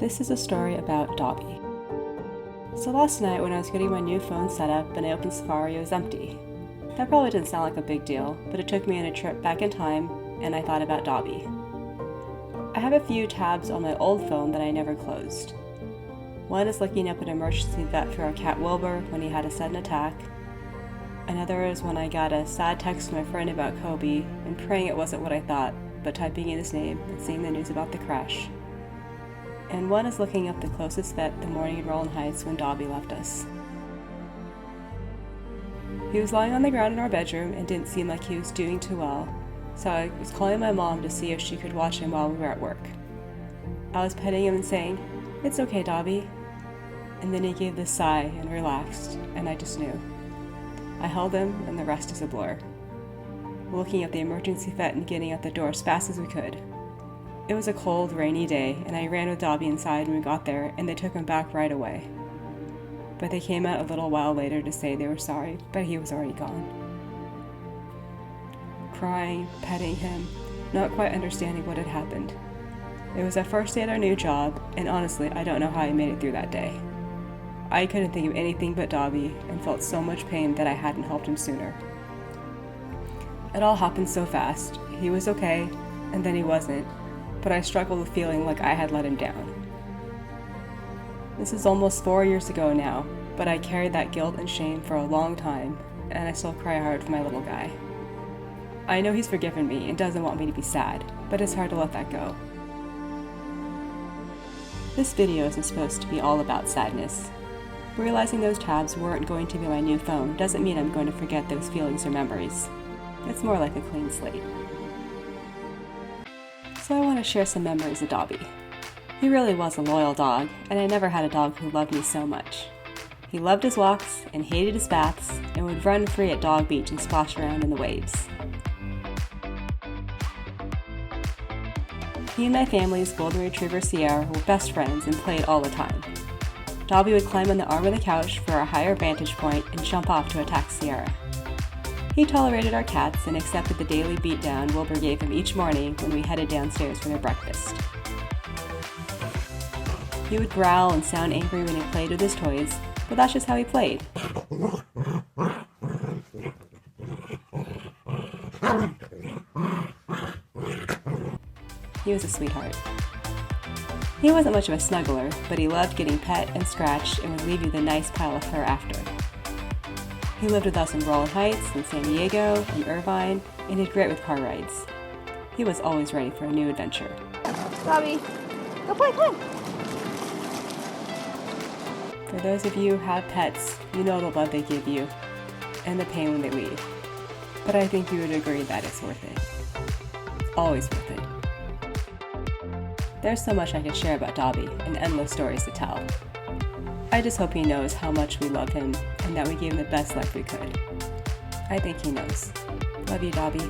This is a story about Dobby. So last night when I was getting my new phone set up and I opened Safari, it was empty. That probably didn't sound like a big deal, but it took me on a trip back in time and I thought about Dobby. I have a few tabs on my old phone that I never closed. One is looking up an emergency vet for our cat Wilbur when he had a sudden attack. Another is when I got a sad text from my friend about Kobe and praying it wasn't what I thought, but typing in his name and seeing the news about the crash. And one is looking up the closest vet the morning in Rowland Heights when Dobby left us. He was lying on the ground in our bedroom and didn't seem like he was doing too well, so I was calling my mom to see if she could watch him while we were at work. I was petting him and saying, "It's okay, Dobby." And then he gave this sigh and relaxed, and I just knew. I held him, and the rest is a blur. Looking at the emergency vet and getting out the door as fast as we could. It was a cold, rainy day, and I ran with Dobby inside when we got there, and they took him back right away. But they came out a little while later to say they were sorry, but he was already gone. Crying, petting him, not quite understanding what had happened. It was our first day at our new job, and honestly, I don't know how I made it through that day. I couldn't think of anything but Dobby, and felt so much pain that I hadn't helped him sooner. It all happened so fast. He was okay, and then he wasn't. But I struggled with feeling like I had let him down. This is almost 4 years ago now, but I carried that guilt and shame for a long time, and I still cry hard for my little guy. I know he's forgiven me and doesn't want me to be sad, but it's hard to let that go. This video isn't supposed to be all about sadness. Realizing those tabs weren't going to be my new phone doesn't mean I'm going to forget those feelings or memories. It's more like a clean slate. So I want to share some memories of Dobby. He really was a loyal dog, and I never had a dog who loved me so much. He loved his walks and hated his baths and would run free at Dog Beach and splash around in the waves. He and my family's golden retriever Sierra were best friends and played all the time. Dobby would climb on the arm of the couch for a higher vantage point and jump off to attack Sierra. He tolerated our cats and accepted the daily beatdown Wilbur gave him each morning when we headed downstairs for their breakfast. He would growl and sound angry when he played with his toys, but that's just how he played. He was a sweetheart. He wasn't much of a snuggler, but he loved getting pet and scratched and would leave you the nice pile of fur after. He lived with us in Rowland Heights, in San Diego, in Irvine, and did great with car rides. He was always ready for a new adventure. Dobby, go play, come on. For those of you who have pets, you know the love they give you, and the pain when they leave. But I think you would agree that it's worth it. It's always worth it. There's so much I could share about Dobby, and endless stories to tell. I just hope he knows how much we love him and that we gave him the best life we could. I think he knows. Love you, Dobby.